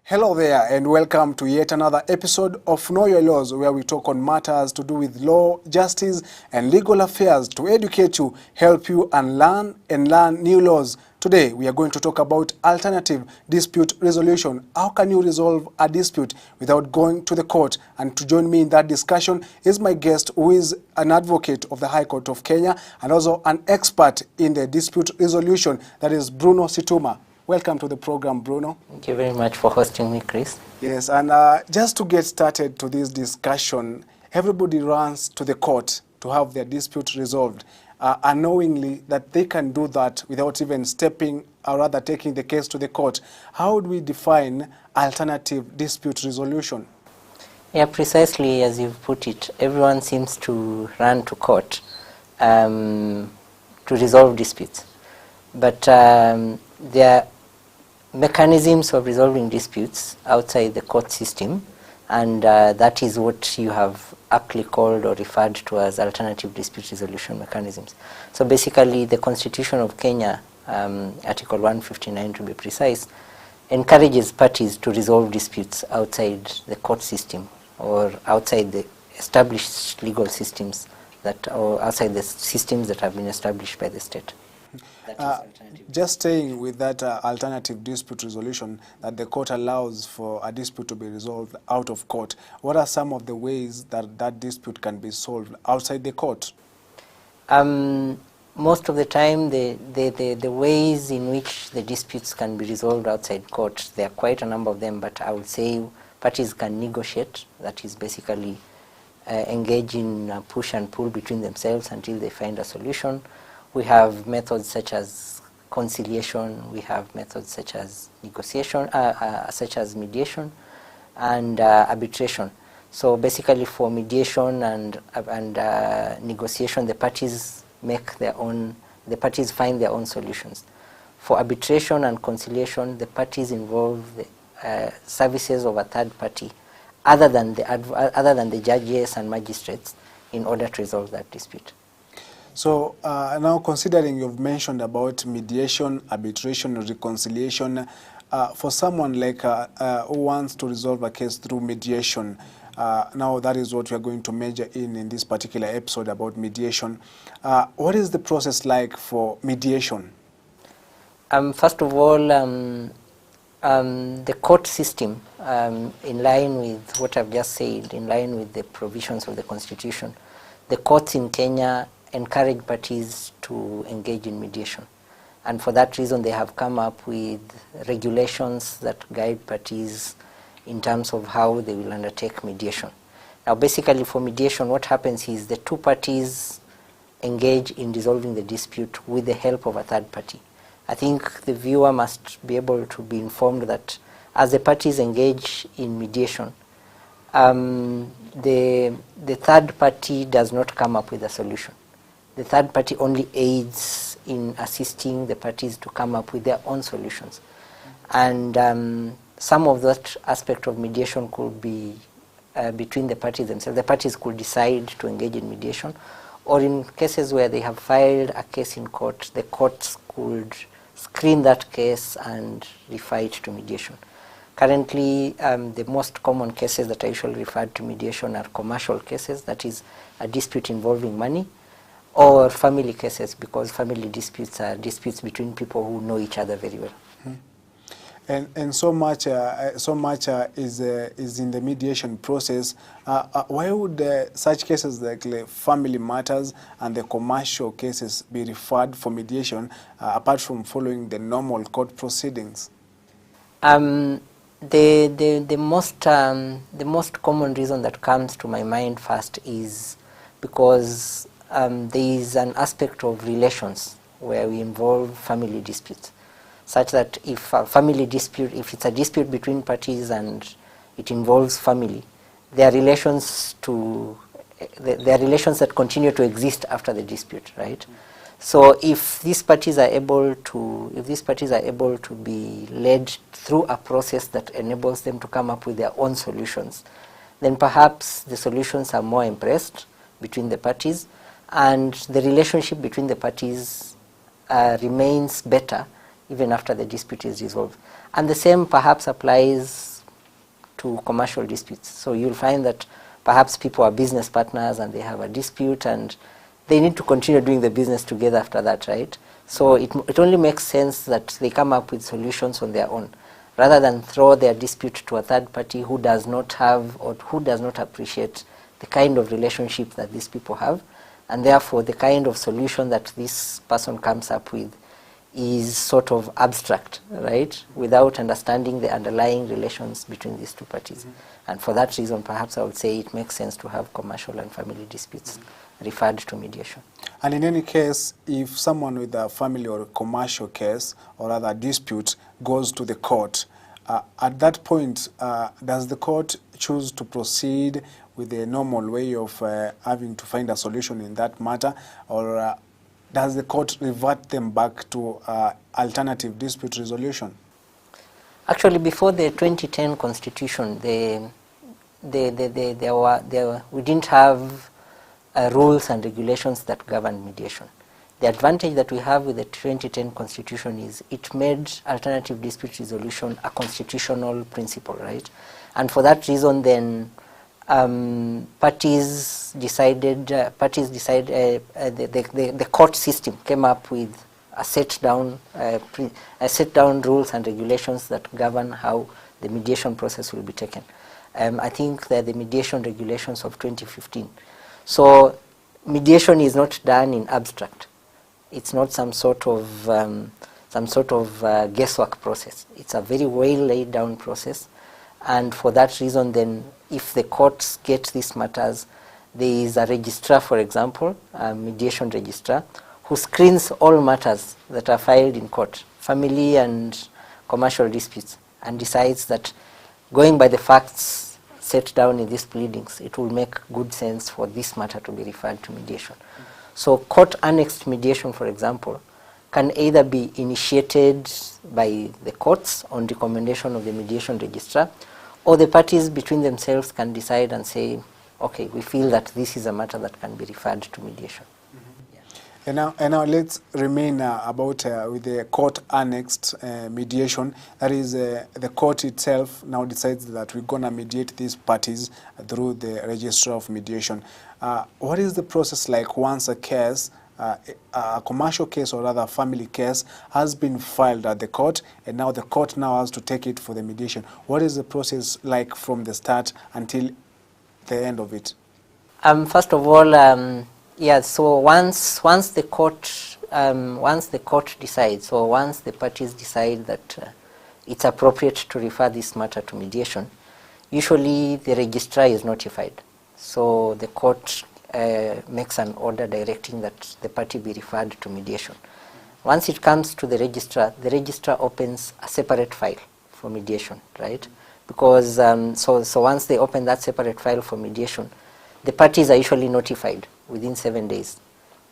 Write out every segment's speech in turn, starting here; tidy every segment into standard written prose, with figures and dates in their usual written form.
Hello there and welcome to yet another episode of Know Your Laws, where we talk on matters to do with law, justice and legal affairs to educate you, help you and learn new laws. Today we are going to talk about alternative dispute resolution. How can you resolve a dispute without going to the court? And to join me in that discussion is my guest, who is an advocate of the High Court of Kenya and also an expert in the dispute resolution, that is Bruno Situma. Welcome to the program, Bruno. Thank you very much for hosting me, Chris. Yes, and just to get started to this discussion, everybody runs to the court to have their dispute resolved, unknowingly that they can do that without even stepping or rather taking the case to the court. How would we define alternative dispute resolution? Yeah, precisely as you've put it, everyone seems to run to court to resolve disputes. But there are mechanisms of resolving disputes outside the court system, and that is what you have aptly called or referred to as alternative dispute resolution mechanisms. So basically the Constitution of Kenya, Article 159 to be precise, encourages parties to resolve disputes outside the court system or outside the established legal systems or outside the systems that have been established by the state. Just staying with that alternative dispute resolution, that the court allows for a dispute to be resolved out of court, what are some of the ways that that dispute can be solved outside the court? Most of the time, the ways in which the disputes can be resolved outside court, there are quite a number of them, but I would say parties can negotiate, that is basically engage in push and pull between themselves until they find a solution. We have methods such as conciliation, we have methods such as negotiation, such as mediation and arbitration. So basically for mediation and negotiation, the parties find their own solutions. For arbitration and conciliation, the parties involve the services of a third party other than the judges and magistrates in order to resolve that dispute. So now, considering you've mentioned about mediation, arbitration, and reconciliation, for someone like who wants to resolve a case through mediation, now that is what we are going to major in this particular episode about mediation. What is the process like for mediation? First of all, the court system, in line with what I've just said, in line with the provisions of the Constitution, the courts in Kenya encourage parties to engage in mediation. And for that reason, they have come up with regulations that guide parties in terms of how they will undertake mediation. Now, basically for mediation, what happens is the two parties engage in resolving the dispute with the help of a third party. I think the viewer must be able to be informed that as the parties engage in mediation, the third party does not come up with a solution. The third party only aids in assisting the parties to come up with their own solutions. And some of that aspect of mediation could be between the parties themselves. The parties could decide to engage in mediation, or in cases where they have filed a case in court, the courts could screen that case and refer it to mediation. Currently, the most common cases that I usually refer to mediation are commercial cases, that is a dispute involving money, or family cases, because family disputes are disputes between people who know each other very well. And so much is in the mediation process. Why would such cases like family matters and the commercial cases be referred for mediation apart from following the normal court proceedings? The most common reason that comes to my mind first is because there is an aspect of relations where we involve family disputes, such that if a family dispute, if it's a dispute between parties and it involves family, there are relations that continue to exist after the dispute, right? So if these parties are able to be led through a process that enables them to come up with their own solutions, then perhaps the solutions are more embraced between the parties, and the relationship between the parties remains better even after the dispute is resolved. And the same perhaps applies to commercial disputes. So you'll find that perhaps people are business partners and they have a dispute and they need to continue doing the business together after that, right? So it only makes sense that they come up with solutions on their own, rather than throw their dispute to a third party who does not have or who does not appreciate the kind of relationship that these people have, and therefore the kind of solution that this person comes up with is sort of abstract, right, without understanding the underlying relations between these two parties. And for that reason, perhaps I would say it makes sense to have commercial and family disputes referred to mediation. And in any case, if someone with a family or a commercial case or other dispute goes to the court, at that point, does the court choose to proceed with the normal way of having to find a solution in that matter, or does the court revert them back to alternative dispute resolution? Actually, before the 2010 constitution, we didn't have rules and regulations that govern mediation. The advantage that we have with the 2010 constitution is it made alternative dispute resolution a constitutional principle, right? And for that reason, then the court system came up with a set down rules and regulations that govern how the mediation process will be taken. I think they're the mediation regulations of 2015. So mediation is not done in abstract. It's not some sort of guesswork process. It's a very well laid down process, and for that reason, then, if the courts get these matters, there is a registrar, for example, a mediation registrar, who screens all matters that are filed in court, family and commercial disputes, and decides that, going by the facts set down in these pleadings, it will make good sense for this matter to be referred to mediation. So court-annexed mediation, for example, can either be initiated by the courts on recommendation of the mediation registrar, or the parties between themselves can decide and say, okay, we feel that this is a matter that can be referred to mediation. And now let's remain about with the court-annexed mediation. That is, the court itself now decides that we're going to mediate these parties through the registrar of mediation. What is the process like once a case, a commercial case or rather a family case, has been filed at the court, and now the court now has to take it for the mediation? What is the process like from the start until the end of it? First of all, yeah. So once the court decides, or once the parties decide that it's appropriate to refer this matter to mediation, usually the registrar is notified. So the court makes an order directing that the party be referred to mediation. Once it comes to the registrar opens a separate file for mediation, right? Because so once they open that separate file for mediation, the parties are usually notified within 7 days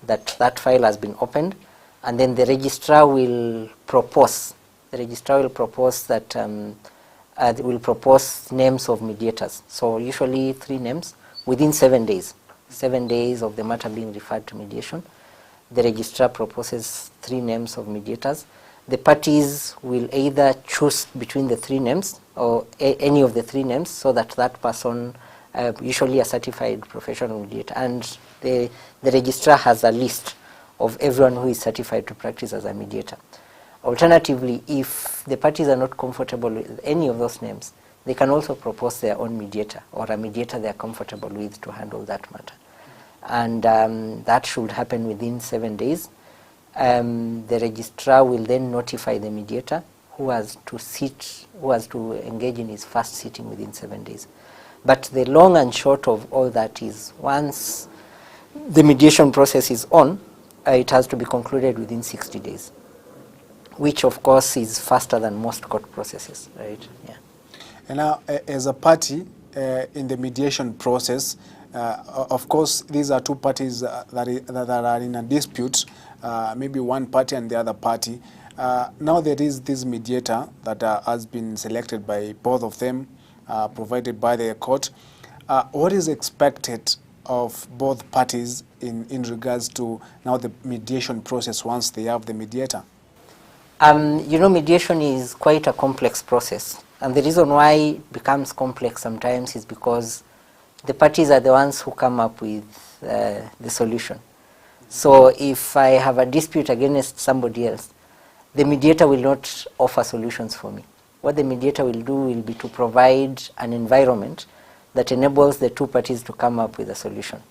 that that file has been opened, and then the registrar will propose. The registrar will propose that will propose names of mediators. So usually 3 names within 7 days. 7 days of the matter being referred to mediation, the registrar proposes 3 names of mediators. The parties will either choose between the 3 names or any of the 3 names, so that that person, usually a certified professional mediator, and the registrar has a list of everyone who is certified to practice as a mediator. Alternatively, if the parties are not comfortable with any of those names, they can also propose their own mediator, or a mediator they are comfortable with, to handle that matter. And that should happen within 7 days. The registrar will then notify the mediator, who has to engage in his first sitting within 7 days. But the long and short of all that is, once the mediation process is on, it has to be concluded within 60 days, which of course is faster than most court processes, right? Yeah. And now, as a party in the mediation process, of course, these are 2 parties that are in a dispute, maybe one party and the other party. Now there is this mediator that has been selected by both of them, provided by the court. What is expected of both parties in regards to now the mediation process once they have the mediator? Mediation is quite a complex process, And the reason why it becomes complex sometimes is because the parties are the ones who come up with the solution. So if I have a dispute against somebody else, the mediator will not offer solutions for me. What the mediator will do will be to provide an environment that enables the two parties to come up with a solution.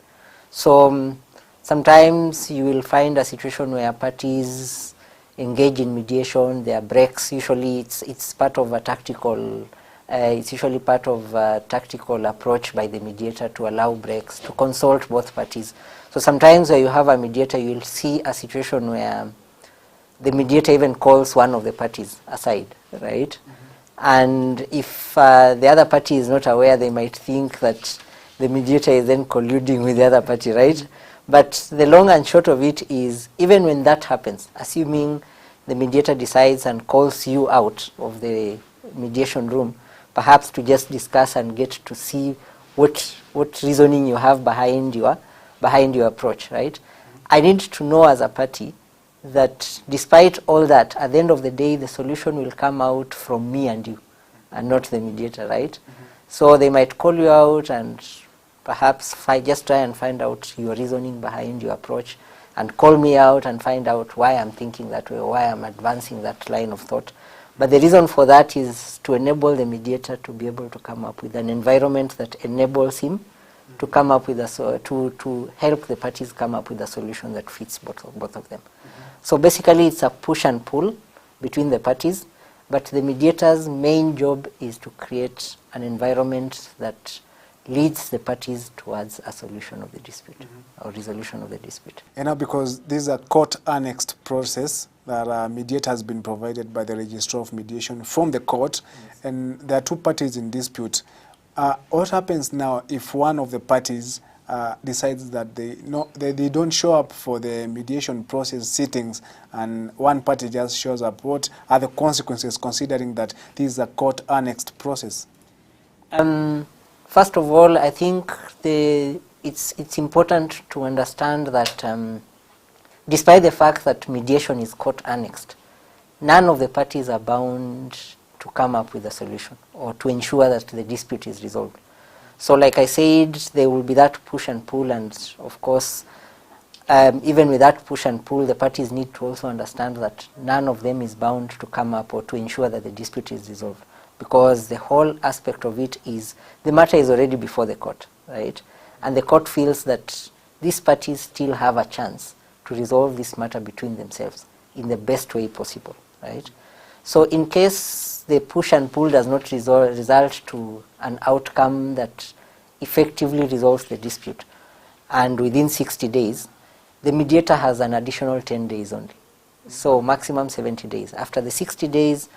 So sometimes you will find a situation where parties engage in mediation, there are breaks. Usually it's part of a tactical, it's usually part of a tactical approach by the mediator to allow breaks, to consult both parties. So sometimes where you have a mediator, you will see a situation where the mediator even calls one of the parties aside, right? And if the other party is not aware, they might think that the mediator is then colluding with the other party, right? But the long and short of it is, even when that happens, assuming the mediator decides and calls you out of the mediation room, perhaps to just discuss and get to see what reasoning you have behind your approach, right? I need to know as a party that despite all that, at the end of the day, the solution will come out from me and you, and not the mediator, right? So they might call you out and perhaps just try and find out your reasoning behind your approach, and call me out and find out why I'm thinking that way or why I'm advancing that line of thought. But the reason for that is to enable the mediator to be able to come up with an environment that enables him to come up with to help the parties come up with a solution that fits both of them. So basically it's a push and pull between the parties, but the mediator's main job is to create an environment that leads the parties towards a solution of the dispute or resolution of the dispute. And now, because this is a court-annexed process that a mediator has been provided by the Registrar of Mediation from the court, and there are two parties in dispute. What happens now if one of the parties decides that they don't show up for the mediation process sittings, and one party just shows up? What are the consequences, considering that this is a court-annexed process? First of all, I think it's important to understand that despite the fact that mediation is court-annexed, none of the parties are bound to come up with a solution or to ensure that the dispute is resolved. So like I said, there will be that push and pull, and of course, even with that push and pull, the parties need to also understand that none of them is bound to come up or to ensure that the dispute is resolved, because the whole aspect of it is the matter is already before the court, right? And the court feels that these parties still have a chance to resolve this matter between themselves in the best way possible, right? So in case the push and pull does not result to an outcome that effectively resolves the dispute, and within 60 days, the mediator has an additional 10 days only. So maximum 70 days. After the 60 days,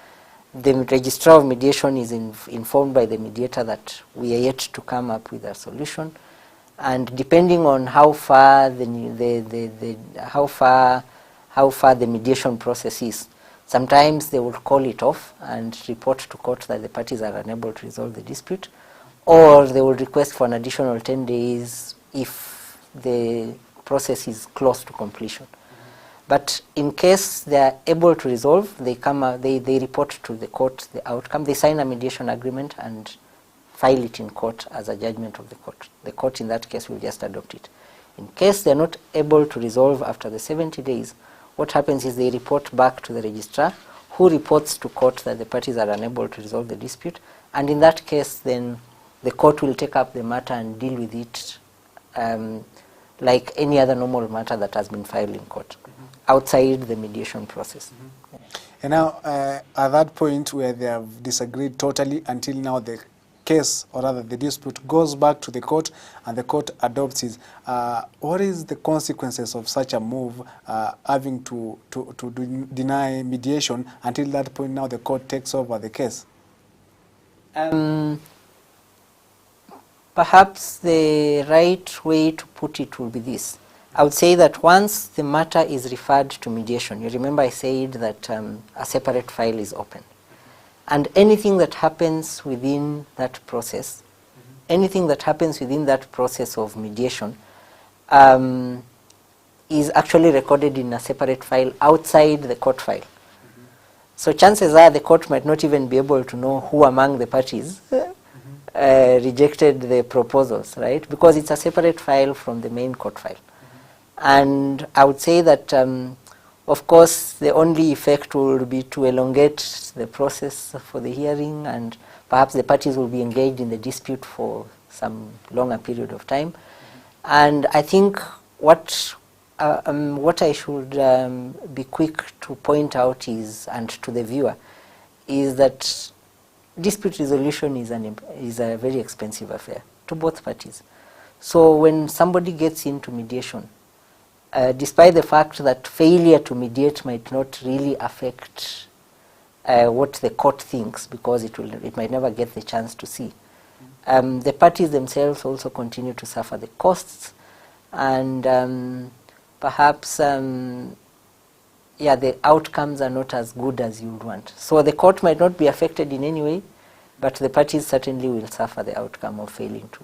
the Registrar of Mediation is informed by the mediator that we are yet to come up with a solution, and depending on how far the mediation process is, sometimes they will call it off and report to court that the parties are unable to resolve the dispute, or they will request for an additional 10 days if the process is close to completion. But in case they are able to resolve, they report to the court the outcome. They sign a mediation agreement and file it in court as a judgment of the court. The court in that case will just adopt it. In case they are not able to resolve after the 70 days, what happens is they report back to the registrar, who reports to court that the parties are unable to resolve the dispute, and in that case then the court will take up the matter and deal with it like any other normal matter that has been filed in court, outside the mediation process. And now, at that point where they have disagreed totally, until now the case, or rather the dispute, goes back to the court and the court adopts it, what is the consequences of such a move, having to deny mediation? Until that point now the court takes over the case? Perhaps the right way to put it will be this. I would say that once the matter is referred to mediation, you remember I said that a separate file is open. And anything that happens within that process, anything that happens within that process of mediation is actually recorded in a separate file outside the court file. So chances are the court might not even be able to know who among the parties rejected the proposals, right? Because it's a separate file from the main court file. And I would say that, of course, the only effect will be to elongate the process for the hearing, and perhaps the parties will be engaged in the dispute for some longer period of time. And I think what I should be quick to point out is, and to the viewer, is that dispute resolution is a very expensive affair to both parties. So when somebody gets into mediation, despite the fact that failure to mediate might not really affect what the court thinks, because it might never get the chance to see, the parties themselves also continue to suffer the costs, and perhaps the outcomes are not as good as you would want. So the court might not be affected in any way, but the parties certainly will suffer the outcome of failing to,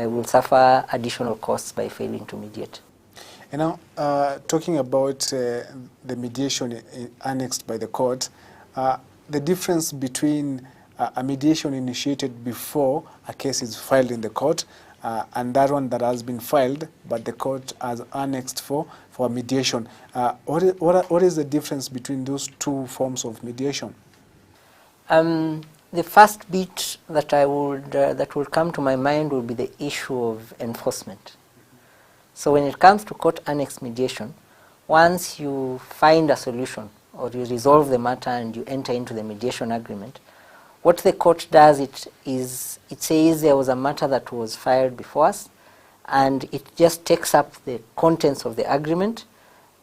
will suffer additional costs by failing to mediate. And now, talking about the mediation annexed by the court, the difference between a mediation initiated before a case is filed in the court and that one that has been filed but the court has annexed for mediation. What is the difference between those two forms of mediation? The first bit that that will come to my mind will be the issue of enforcement. So when it comes to court annexed mediation, once you find a solution or you resolve the matter and you enter into the mediation agreement, what the court does is it says there was a matter that was filed before us, and it just takes up the contents of the agreement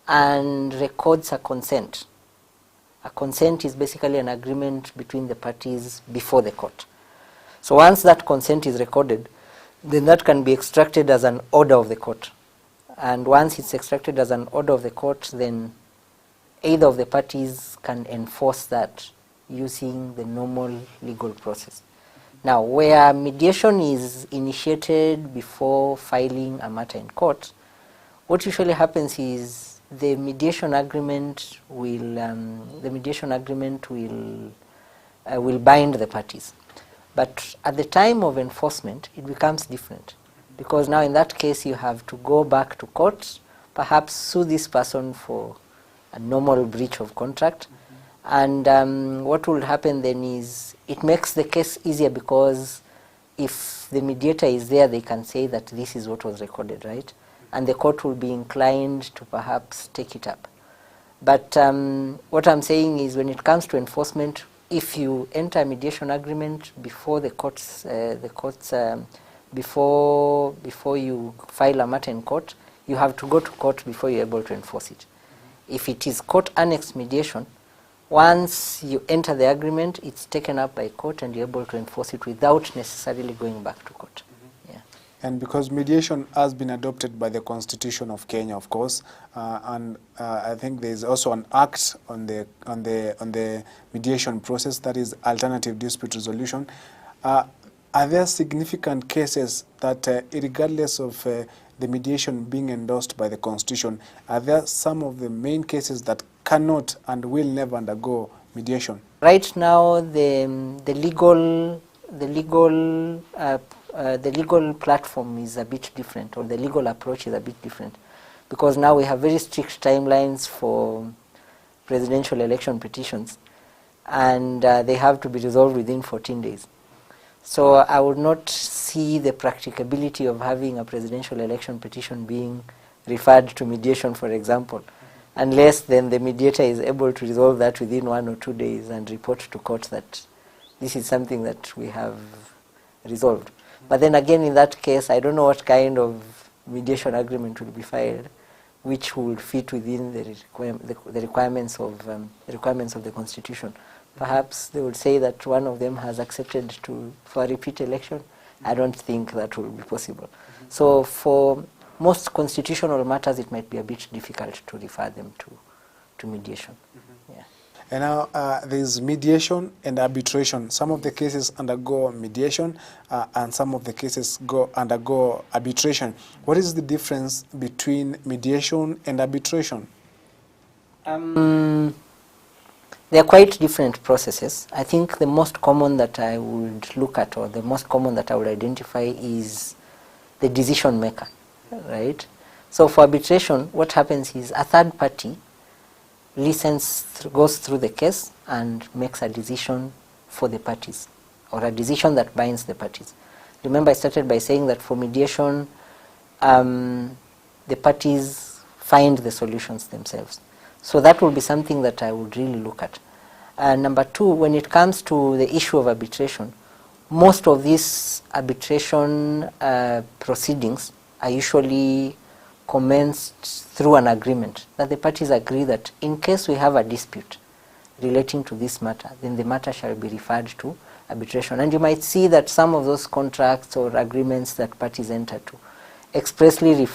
and records a consent. A consent is basically an agreement between the parties before the court. So once that consent is recorded, then that can be extracted as an order of the court. And once it's extracted as an order of the court, then either of the parties can enforce that using the normal legal process. Now, where mediation is initiated before filing a matter in court, what usually happens is the mediation agreement will bind the parties. But at the time of enforcement, it becomes different, because now in that case you have to go back to court, perhaps sue this person for a normal breach of contract. And what will happen then is it makes the case easier, because if the mediator is there, they can say that this is what was recorded, right? And the court will be inclined to perhaps take it up. But what I'm saying is, when it comes to enforcement, if you enter a mediation agreement before before you file a matter in court, you have to go to court before you're able to enforce it. If it is court annexed mediation, once you enter the agreement, it's taken up by court and you're able to enforce it without necessarily going back to court. Yeah. And because mediation has been adopted by the Constitution of Kenya, of course, and I think there is also an act on the mediation process, that is alternative dispute resolution. Are there significant cases that, regardless of the mediation being endorsed by the Constitution, are there some of the main cases that cannot and will never undergo mediation? Right now, the legal platform is a bit different, or the legal approach is a bit different, because now we have very strict timelines for presidential election petitions, and they have to be resolved within 14 days. So I would not see the practicability of having a presidential election petition being referred to mediation, for example, unless then the mediator is able to resolve that within 1 or 2 days and report to court that this is something that we have resolved. But then again, in that case, I don't know what kind of mediation agreement will be filed, which will fit within the requirements of the Constitution. Perhaps they would say that one of them has accepted for a repeat election. I don't think that will be possible. So for most constitutional matters, it might be a bit difficult to refer them to mediation. Yeah. And now there is mediation and arbitration. Some of the cases undergo mediation and some of the cases undergo arbitration. What is the difference between mediation and arbitration? They are quite different processes. I think the most common that I would look at, or the most common that I would identify, is the decision maker, right? So for arbitration, what happens is a third party goes through the case and makes a decision for the parties, or a decision that binds the parties. Remember, I started by saying that for mediation, the parties find the solutions themselves. So that will be something that I would really look at. Number two, when it comes to the issue of arbitration, most of these arbitration proceedings are usually commenced through an agreement, that the parties agree that in case we have a dispute relating to this matter, then the matter shall be referred to arbitration. And you might see that some of those contracts or agreements that parties enter to expressly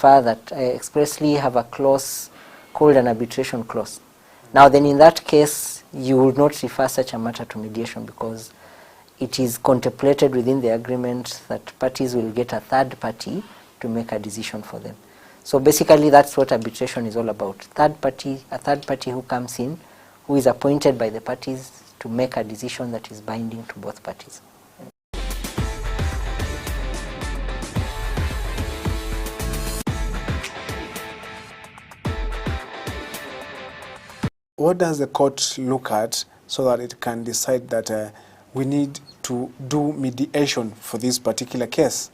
expressly have a clause called an arbitration clause. Now then, in that case, you will not refer such a matter to mediation, because it is contemplated within the agreement that parties will get a third party to make a decision for them. So basically, that's what arbitration is all about. A third party who comes in, who is appointed by the parties to make a decision that is binding to both parties. What does the court look at so that it can decide that we need to do mediation for this particular case?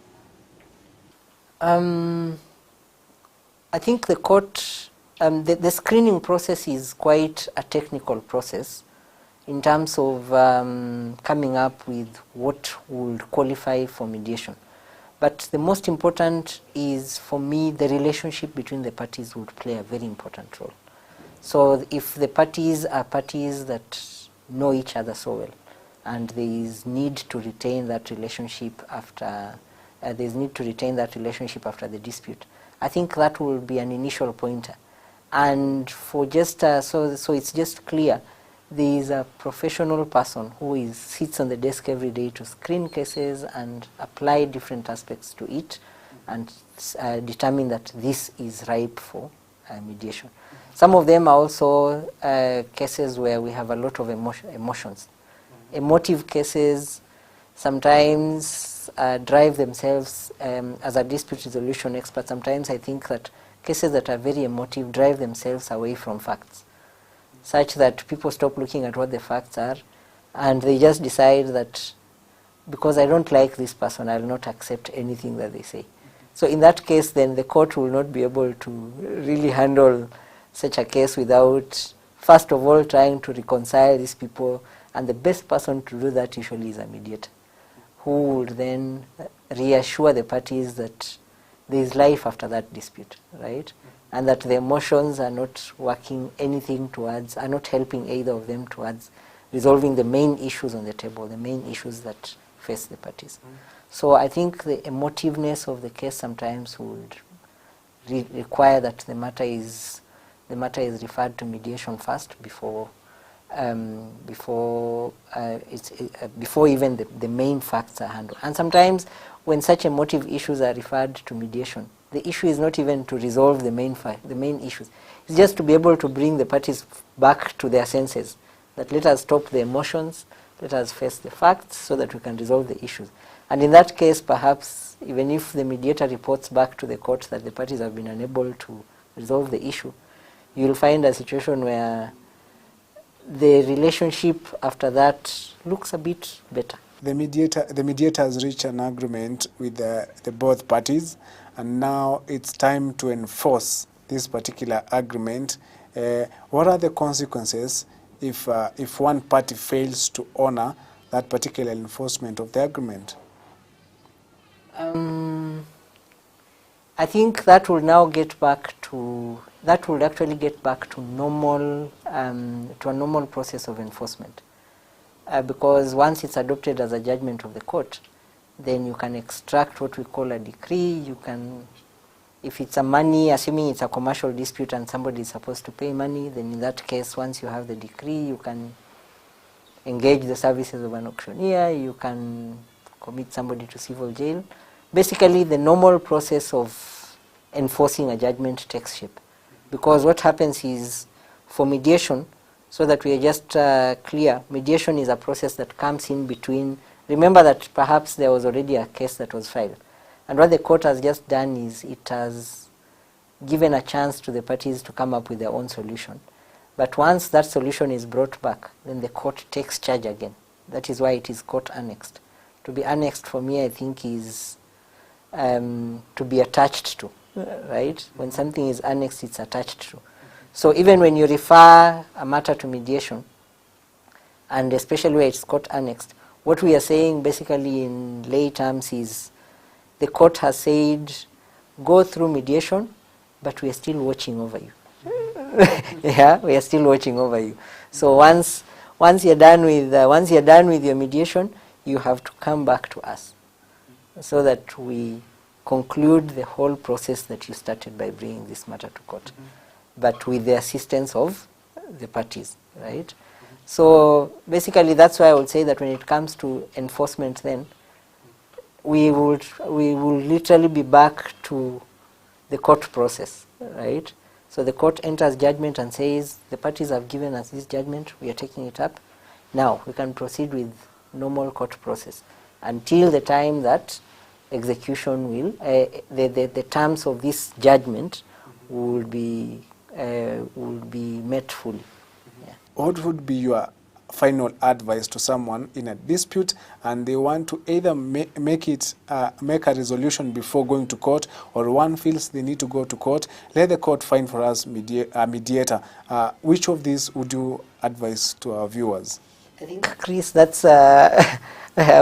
I think the court, the screening process is quite a technical process in terms of coming up with what would qualify for mediation. But the most important is, for me, the relationship between the parties would play a very important role. So if the parties are parties that know each other so well, and there is need to retain that relationship after the dispute, I think that will be an initial pointer. And for just so it's just clear, there is a professional person who sits on the desk every day to screen cases and apply different aspects to it, and determine that this is ripe for mediation. Some of them are also cases where we have a lot of emotions. Emotive cases sometimes drive themselves, as a dispute resolution expert, sometimes I think that cases that are very emotive drive themselves away from facts, such that people stop looking at what the facts are, and they just decide that because I don't like this person, I will not accept anything that they say. So in that case, then the court will not be able to really handle such a case without, first of all, trying to reconcile these people, and the best person to do that usually is a mediator, who would then reassure the parties that there is life after that dispute, right? And that the emotions are not working anything towards, are not helping either of them towards resolving the main issues on the table, the main issues that face the parties. So I think the emotiveness of the case sometimes would require that the matter is referred to mediation first before even the main facts are handled. And sometimes when such emotive issues are referred to mediation, the issue is not even to resolve the main issues. It's just to be able to bring the parties back to their senses, that let us stop the emotions, let us face the facts so that we can resolve the issues. And in that case, perhaps, even if the mediator reports back to the court that the parties have been unable to resolve the issue, you will find a situation where the relationship after that looks a bit better. The mediator has reached an agreement with the both parties, and now it's time to enforce this particular agreement. What are the consequences if one party fails to honor that particular enforcement of the agreement? I think that will now get back to, that will actually get back to normal, to a normal process of enforcement. Because once it's adopted as a judgment of the court, then you can extract what we call a decree. You can, if it's a money, assuming it's a commercial dispute and somebody is supposed to pay money, then in that case, once you have the decree, you can engage the services of an auctioneer, you can commit somebody to civil jail. Basically, the normal process of enforcing a judgment takes shape. Because what happens is, for mediation, so that we are just clear, mediation is a process that comes in between. Remember that perhaps there was already a case that was filed. And what the court has just done is it has given a chance to the parties to come up with their own solution. But once that solution is brought back, then the court takes charge again. That is why it is court annexed. To be annexed for me, I think, is to be attached to, right? When something is annexed, it's attached to. So even when you refer a matter to mediation, and especially where it's court annexed, what we are saying basically in lay terms is the court has said, go through mediation, but we are still watching over you. Yeah, we are still watching over you. So once you're done with your mediation, you have to come back to us, so that we conclude the whole process that you started by bringing this matter to court, but with the assistance of the parties, right? So basically, that's why I would say that when it comes to enforcement, then we will literally be back to the court process, right? So the court enters judgment and says, the parties have given us this judgment, we are taking it up. Now we can proceed with normal court process until the time that execution will, the terms of this judgment will be met fully. Yeah. What would be your final advice to someone in a dispute and they want to either make a resolution before going to court, or one feels they need to go to court? Let the court find for us a mediator. Which of these would you advise to our viewers? I think, Chris, that's I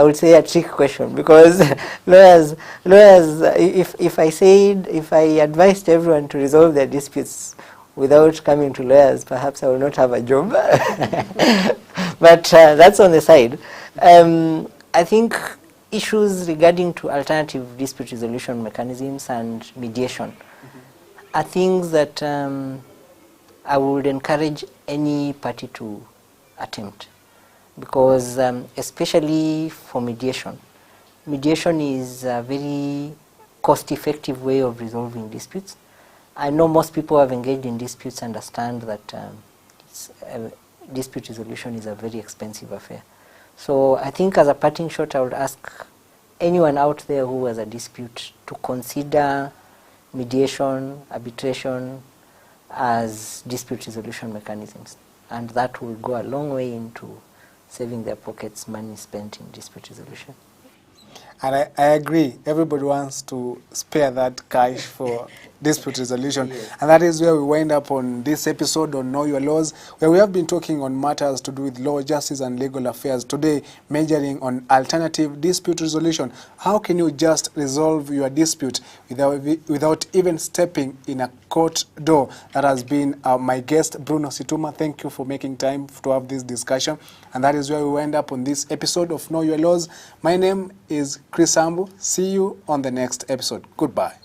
would say a trick question, because lawyers, if I advised everyone to resolve their disputes without coming to lawyers, perhaps I will not have a job. But that's on the side. I think issues regarding to alternative dispute resolution mechanisms and mediation are things that I would encourage any party to attempt, because especially for mediation is a very cost-effective way of resolving disputes. I know most people who have engaged in disputes understand that dispute resolution is a very expensive affair. So I think as a parting shot, I would ask anyone out there who has a dispute to consider mediation, arbitration as dispute resolution mechanisms. And that will go a long way into saving their pockets money spent in dispute resolution. And I agree. Everybody wants to spare that cash for dispute resolution. Yes. And that is where we wind up on this episode on Know Your Laws, where we have been talking on matters to do with law, justice, and legal affairs. Today, majoring on alternative dispute resolution. How can you just resolve your dispute without even stepping in a court door? That has been my guest, Bruno Situma. Thank you for making time to have this discussion. And that is where we wind up on this episode of Know Your Laws. My name is Chris Ambu. See you on the next episode. Goodbye.